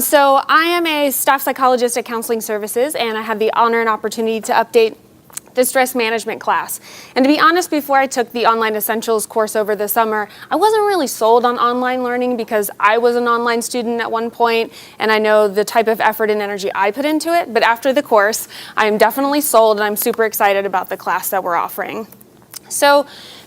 So I am a staff psychologist at Counseling Services, and I had the honor and opportunity to update the stress management class. And to be honest, before I took the Online Essentials course over the summer, I wasn't really sold on online learning because I was an online student at one point, and I know the type of effort and energy I put into it. But after the course, I am definitely sold, and I'm super excited about the class that we're offering. So,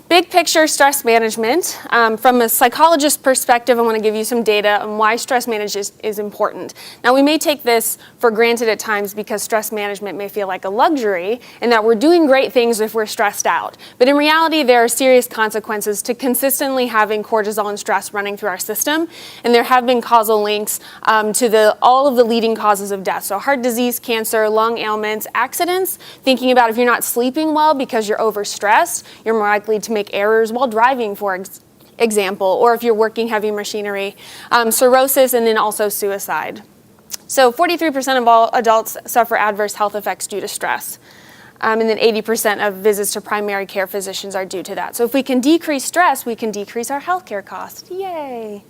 big picture stress management. From a psychologist perspective, I want to give you some data on why stress management is important. Now, we may take this for granted at times because stress management may feel like a luxury and that we're doing great things if we're stressed out. But in reality, there are serious consequences to consistently having cortisol and stress running through our system. And there have been causal links to all of the leading causes of death. So heart disease, cancer, lung ailments, accidents. Thinking about if you're not sleeping well because you're overstressed, you're more likely to make errors while driving, for example, or if you're working heavy machinery, cirrhosis, and then also suicide. So 43% of all adults suffer adverse health effects due to stress. And then 80% of visits to primary care physicians are due to that. So if we can decrease stress, we can decrease our healthcare costs. Yay!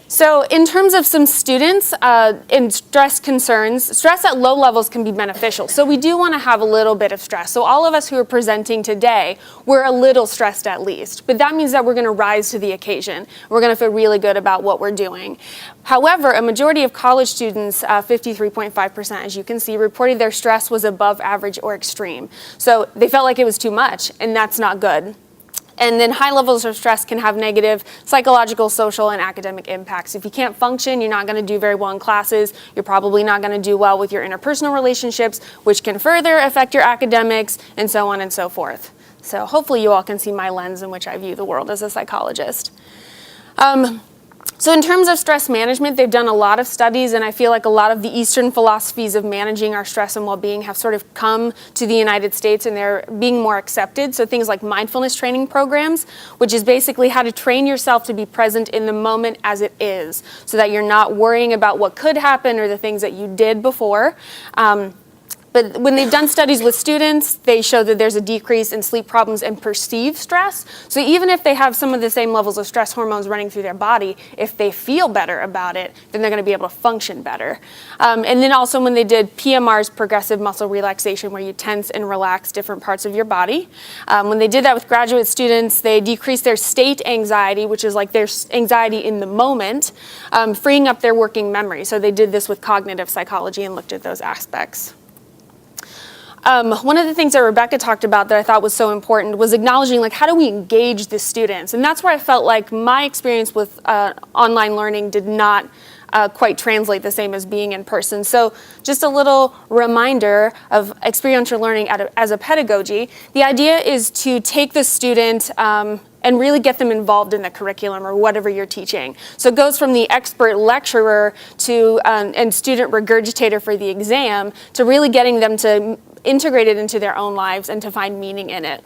So in terms of some students and stress concerns, stress at low levels can be beneficial. So we do want to have a little bit of stress. So all of us who are presenting today, we're a little stressed at least. But that means that we're going to rise to the occasion. We're going to feel really good about what we're doing. However, a majority of college students, 53.5%, as you can see, reported their stress was above average or extreme. So they felt like it was too much, and that's not good. And then high levels of stress can have negative psychological, social, and academic impacts. If you can't function, you're not going to do very well in classes. You're probably not going to do well with your interpersonal relationships, which can further affect your academics, and so on and so forth. So hopefully you all can see my lens in which I view the world as a psychologist. So in terms of stress management, they've done a lot of studies, and I feel like a lot of the Eastern philosophies of managing our stress and well-being have sort of come to the United States, and they're being more accepted. So things like mindfulness training programs, which is basically how to train yourself to be present in the moment as it is, so that you're not worrying about what could happen or the things that you did before. But when they've done studies with students, they show that there's a decrease in sleep problems and perceived stress. So even if they have some of the same levels of stress hormones running through their body, if they feel better about it, then they're going to be able to function better. And then also when they did PMR's, progressive muscle relaxation, where you tense and relax different parts of your body. When they did that with graduate students, they decreased their state anxiety, which is like their anxiety in the moment, freeing up their working memory. So they did this with cognitive psychology and looked at those aspects. One of the things that Rebecca talked about that I thought was so important was acknowledging, like, how do we engage the students? And that's where I felt like my experience with online learning did not quite translate the same as being in person. So just a little reminder of experiential learning as a pedagogy. The idea is to take the student and really get them involved in the curriculum or whatever you're teaching. So it goes from the expert lecturer to and student regurgitator for the exam to really getting them to integrate it into their own lives and to find meaning in it.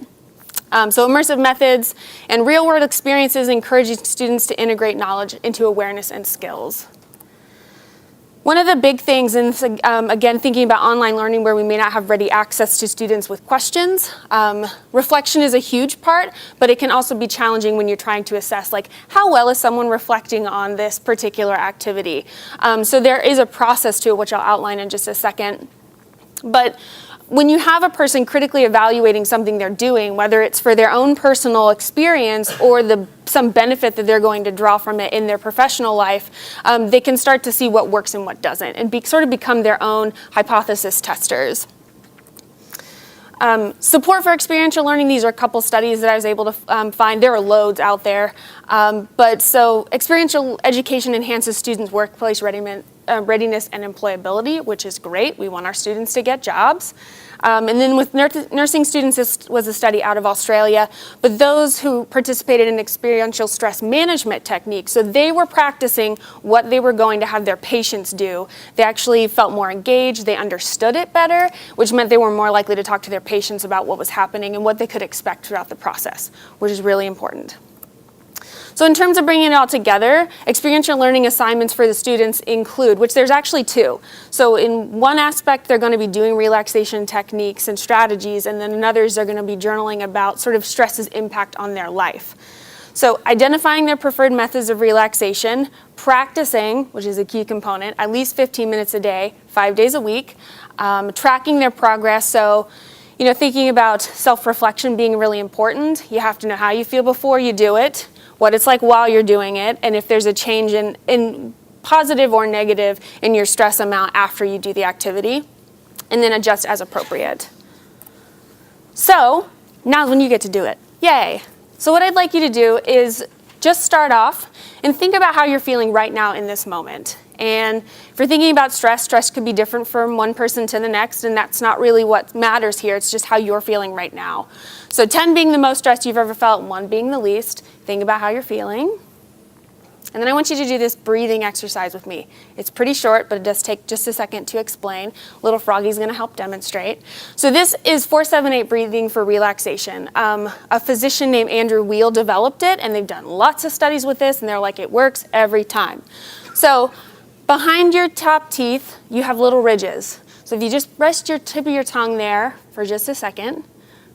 So immersive methods and real-world experiences encouraging students to integrate knowledge into awareness and skills. One of the big things, and again, thinking about online learning where we may not have ready access to students with questions, reflection is a huge part, but it can also be challenging when you're trying to assess, like, how well is someone reflecting on this particular activity? So there is a process to it, which I'll outline in just a second. But when you have a person critically evaluating something they're doing, whether it's for their own personal experience or some benefit that they're going to draw from it in their professional life, they can start to see what works and what doesn't, and sort of become their own hypothesis testers. Support for experiential learning, these are a couple studies that I was able to find. There are loads out there. But so experiential education enhances students' workplace readiness and employability, which is great. We want our students to get jobs. And then with nursing students, this was a study out of Australia, but those who participated in experiential stress management techniques, so they were practicing what they were going to have their patients do. They actually felt more engaged, they understood it better, which meant they were more likely to talk to their patients about what was happening and what they could expect throughout the process, which is really important. So in terms of bringing it all together, experiential learning assignments for the students include, which there's actually two. So in one aspect, they're going to be doing relaxation techniques and strategies, and then in others, they're going to be journaling about sort of stress's impact on their life. So identifying their preferred methods of relaxation, practicing, which is a key component, at least 15 minutes a day, 5 days a week, tracking their progress. So, thinking about self-reflection being really important. You have to know how you feel before you do it, what it's like while you're doing it, and if there's a change in positive or negative in your stress amount after you do the activity, and then adjust as appropriate. So, now's when you get to do it. Yay! So what I'd like you to do is just start off and think about how you're feeling right now in this moment. And if you're thinking about stress could be different from one person to the next, and that's not really what matters here. It's just how you're feeling right now. So 10 being the most stressed you've ever felt, 1 being the least. Think about how you're feeling. And then I want you to do this breathing exercise with me. It's pretty short, but it does take just a second to explain. Little Froggy's going to help demonstrate. So this is 4-7-8 breathing for relaxation. A physician named Andrew Weil developed it, and they've done lots of studies with this, and they're like, it works every time. So behind your top teeth, you have little ridges. So if you just rest your tip of your tongue there for just a second,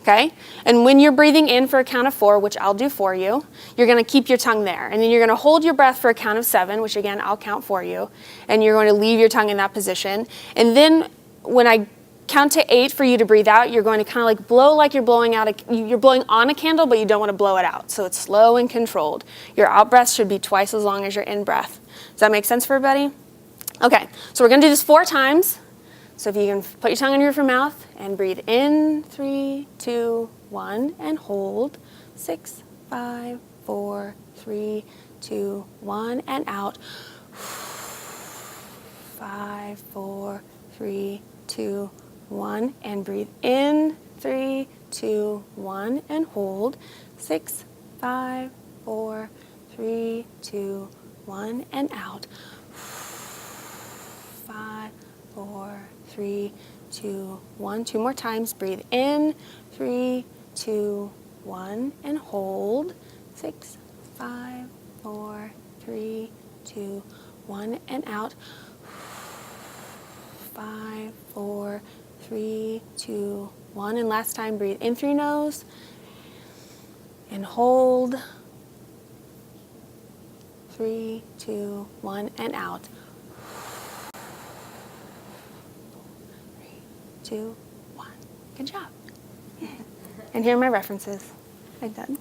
okay? And when you're breathing in for a count of 4, which I'll do for you, you're going to keep your tongue there. And then you're going to hold your breath for a count of 7, which again, I'll count for you. And you're going to leave your tongue in that position. And then when I count to 8 for you to breathe out, you're going to kind of like blow like you're blowing on a candle, but you don't want to blow it out. So it's slow and controlled. Your out breath should be twice as long as your in breath. Does that make sense for everybody? Okay, so we're going to do this 4 times. So if you can put your tongue in your roof of your mouth and breathe in, 3, 2, 1, and hold. 6, 5, 4, 3, 2, 1, and out. 5, 4, 3, 2, 1, and breathe in, 3, 2, 1, and hold. 6, 5, 4, 3, 2, 1, and out. 5, 4, 3, 2, 1. 2 more times. Breathe in, 3, 2, 1, and hold. 6, 5, 4, 3, 2, 1, and out. 5, 4, 3, 2, 1. And last time, breathe in through your nose and hold. 3, 2, 1, and out. 2, 1. Good job. And here are my references. I'm done.